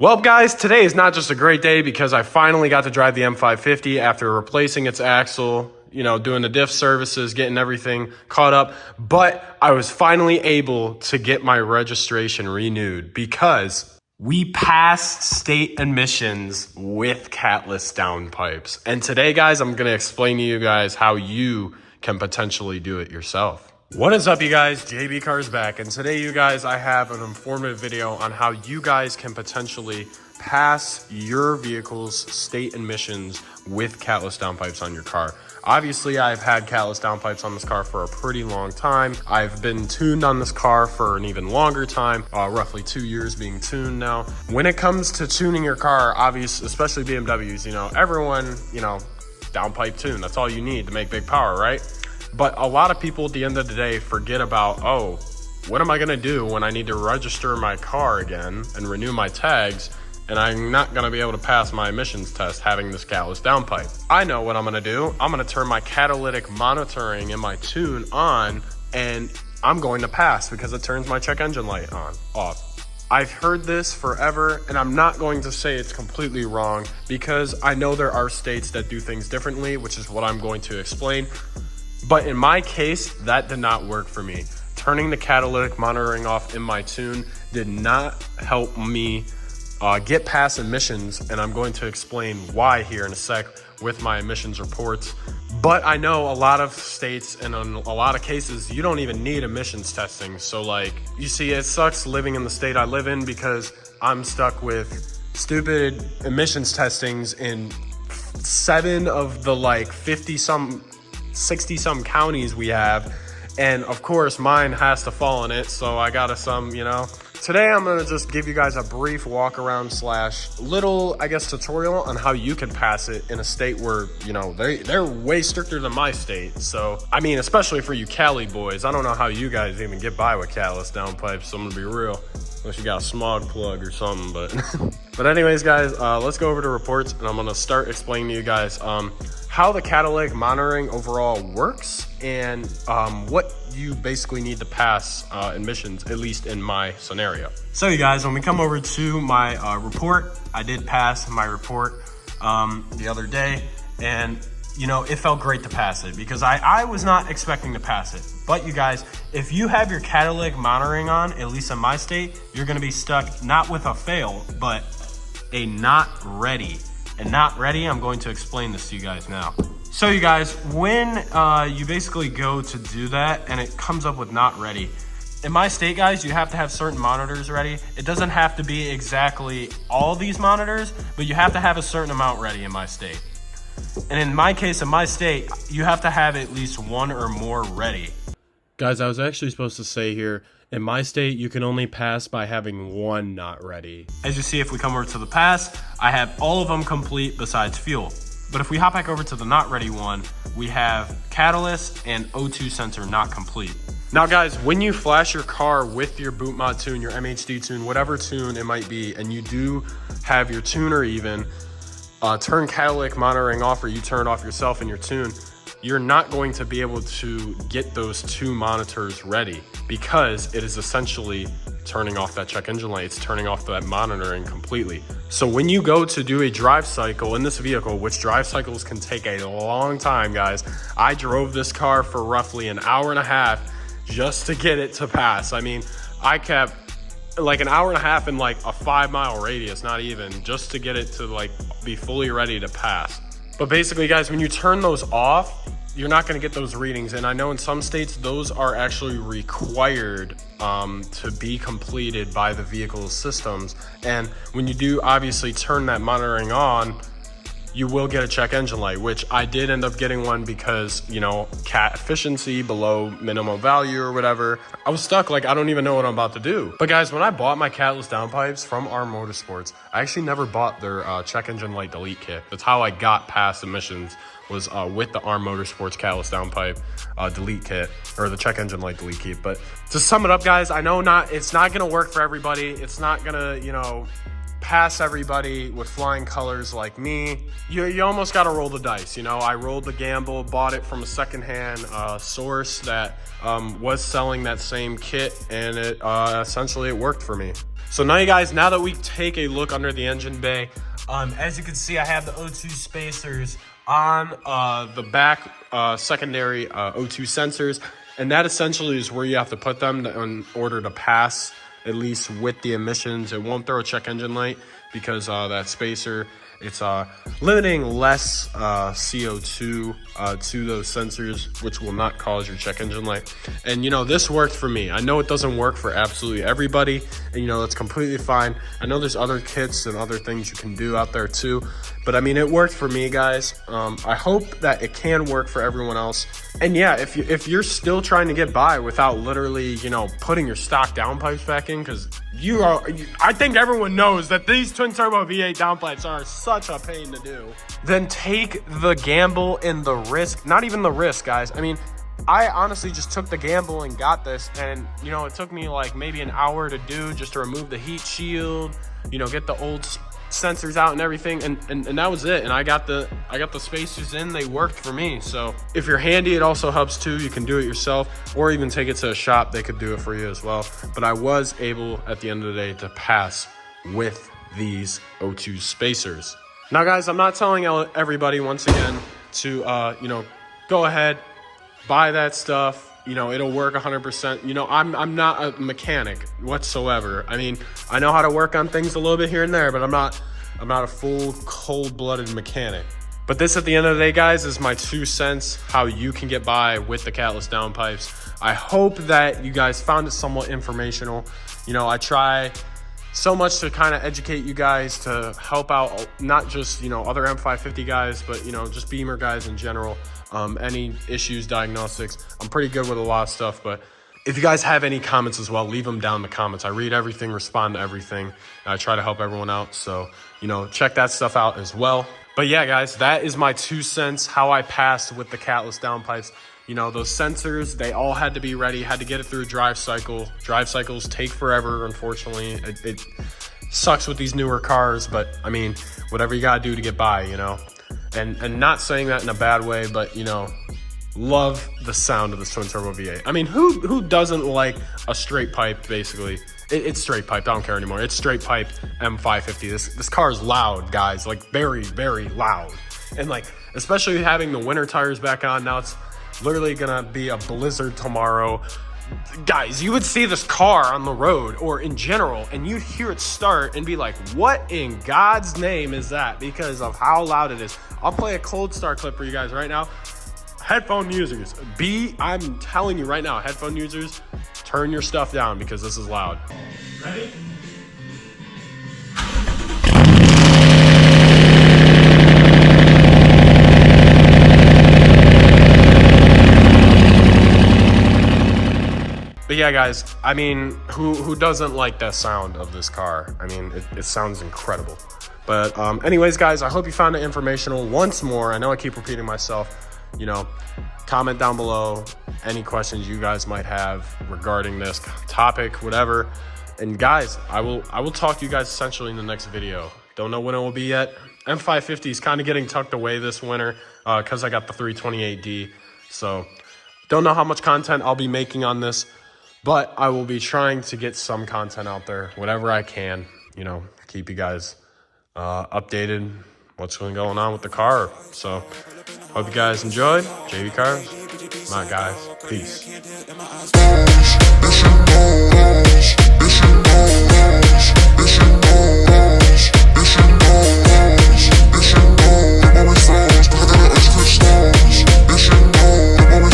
Well, guys, today is not just a great day because I finally got to drive the M550 after replacing its axle, doing the diff services, getting everything caught up. But I was finally able to get my registration renewed because we passed state admissions with Catless Downpipes. And today, guys, I'm going to explain to you guys how you can potentially do it yourself. What is up, you guys? JB Car's back, and today, you guys, I have an informative video on how you guys can potentially pass your vehicle's state admissions with Catless Downpipes on your car. Obviously, I've had Catless Downpipes on this car for a pretty long time. I've been tuned on this car for an even longer time, roughly 2 years being tuned now. When it comes to tuning your car, obviously, especially BMWs, everyone, downpipe tune. That's all you need to make big power, right? But a lot of people at the end of the day forget about, oh, what am I going to do when I need to register my car again and renew my tags, and I'm not going to be able to pass my emissions test having this Catless Downpipe? I know what I'm going to do. I'm going to turn my catalytic monitoring in my tune on, and I'm going to pass because it turns my check engine light off. I've heard this forever, and I'm not going to say it's completely wrong because I know there are states that do things differently, which is what I'm going to explain. But in my case, that did not work for me. Turning the catalytic monitoring off in my tune did not help me get past emissions, and I'm going to explain why here in a sec with my emissions reports. But I know a lot of states and in a lot of cases, you don't even need emissions testing. So you see, it sucks living in the state I live in because I'm stuck with stupid emissions testings in 7 of the 60 some counties we have, and of course mine has to fall in it, so I gotta Today I'm gonna just give you guys a brief walk around / little, tutorial on how you can pass it in a state where, they're way stricter than my state. So, especially for you Cali boys, I don't know how you guys even get by with Catless Downpipes, so I'm gonna be real. Unless you got a smog plug or something, but anyways, guys, let's go over to reports, and I'm gonna start explaining to you guys how the catalytic monitoring overall works and what you basically need to pass emissions, at least in my scenario. So you guys, when we come over to my report, I did pass my report the other day, and it felt great to pass it because I was not expecting to pass it. But you guys, if you have your catalytic monitoring on, at least in my state, you're gonna be stuck not with a fail, but a not ready. And not ready, I'm going to explain this to you guys now. So you guys, when you basically go to do that and it comes up with not ready, in my state, guys, you have to have certain monitors ready. It doesn't have to be exactly all these monitors, but you have to have a certain amount ready in my state. And in my case, in my state, you have to have at least 1 or more ready. Guys, I was actually supposed to say here, in my state, you can only pass by having 1 not ready. As you see, if we come over to the pass, I have all of them complete besides fuel. But if we hop back over to the not ready one, we have catalyst and O2 sensor not complete. Now guys, when you flash your car with your boot mod tune, your MHD tune, whatever tune it might be, and you do have your tuner even turn catalytic monitoring off, or you turn it off yourself in your tune, you're not going to be able to get those 2 monitors ready because it is essentially turning off that check engine light. It's turning off that monitoring completely. So when you go to do a drive cycle in this vehicle, which drive cycles can take a long time, guys. I drove this car for roughly an hour and a half just to get it to pass. I kept an hour and a half in a 5-mile radius, not even, just to get it to be fully ready to pass. But basically, guys, when you turn those off, you're not going to get those readings. And I know in some states, those are actually required to be completed by the vehicle's systems. And when you do obviously turn that monitoring on, you will get a check engine light, which I did end up getting one because, cat efficiency below minimum value or whatever. I was stuck, I don't even know what I'm about to do. But guys, when I bought my Catless Downpipes from ARM Motorsports, I actually never bought their check engine light delete kit. That's how I got past emissions, was with the ARM Motorsports Catless Downpipe delete kit, or the check engine light delete kit. But to sum it up, guys, I know it's not gonna work for everybody. It's not gonna, pass everybody with flying colors like me. You almost got to roll the dice. I rolled the gamble, bought it from a secondhand source that was selling that same kit, and it essentially it worked for me. So now you guys, now that we take a look under the engine bay, as you can see, I have the O2 spacers on the back secondary O2 sensors, and that essentially is where you have to put them in order to pass, at least with the emissions. It won't throw a check engine light because that spacer, it's limiting less CO2 to those sensors, which will not cause your check engine light. And you know, this worked for me. I know it doesn't work for absolutely everybody, and you know, that's completely fine. I know there's other kits and other things you can do out there too, but I mean, it worked for me, guys. I hope that it can work for everyone else. And yeah, if you're still trying to get by without literally, you know, putting your stock downpipes back in, because I think everyone knows that these twin turbo V8 downpipes are such a pain to do, then take the gamble and the risk. Not even the risk, guys. I mean, I honestly just took the gamble and got this, and you know, it took me like maybe an hour to do, just to remove the heat shield, you know, get the old sensors out and everything, and that was it. And I got the spacers in. They worked for me. So if you're handy, it also helps too. You can do it yourself, or even take it to a shop. They could do it for you as well. But I was able at the end of the day to pass with these O2 spacers. Now guys, I'm not telling everybody, once again, to you know, go ahead, buy that stuff. You know, it'll work 100%. You know, I'm not a mechanic whatsoever. I mean, I know how to work on things a little bit here and there, but I'm not a full cold-blooded mechanic. But this, at the end of the day, guys, is my 2 cents how you can get by with the Catless Downpipes. I hope that you guys found it somewhat informational. You know, I try so much to kind of educate you guys, to help out not just, you know, other M550 guys, but, you know, just Beamer guys in general. Any issues, diagnostics. I'm pretty good with a lot of stuff, but if you guys have any comments as well, leave them down in the comments. I read everything, respond to everything. I try to help everyone out, so, you know, check that stuff out as well. But yeah, guys, that is my 2 cents how I passed with the Catless Downpipes. You know, those sensors, they all had to be ready, had to get it through a drive cycle. Drive cycles take forever, unfortunately. It sucks with these newer cars, but I mean, whatever you gotta do to get by, you know. And not saying that in a bad way, but you know, love the sound of this twin turbo V8. I mean, who doesn't like a straight pipe? Basically, it's straight piped. I don't care anymore. It's straight piped M550. This car is loud, guys. Like very, very loud. And like, especially having the winter tires back on now, it's literally gonna be a blizzard tomorrow. Guys, you would see this car on the road or in general, and you'd hear it start and be like, what in God's name is that? Because of how loud it is. I'll play a cold start clip for you guys right now. Headphone users, I'm telling you right now, headphone users, turn your stuff down because this is loud. Ready? But yeah, guys, I mean, who doesn't like that sound of this car? I mean, it sounds incredible. But anyways, guys, I hope you found it informational. Once more, I know I keep repeating myself, you know, comment down below any questions you guys might have regarding this topic, whatever. And guys, I will talk to you guys essentially in the next video. Don't know when it will be yet. M550 is kind of getting tucked away this winter because I got the 328D. So don't know how much content I'll be making on this, but I will be trying to get some content out there, whatever I can, you know, keep you guys updated what's going on with the car. So hope you guys enjoyed. JV Cars, my guys, peace.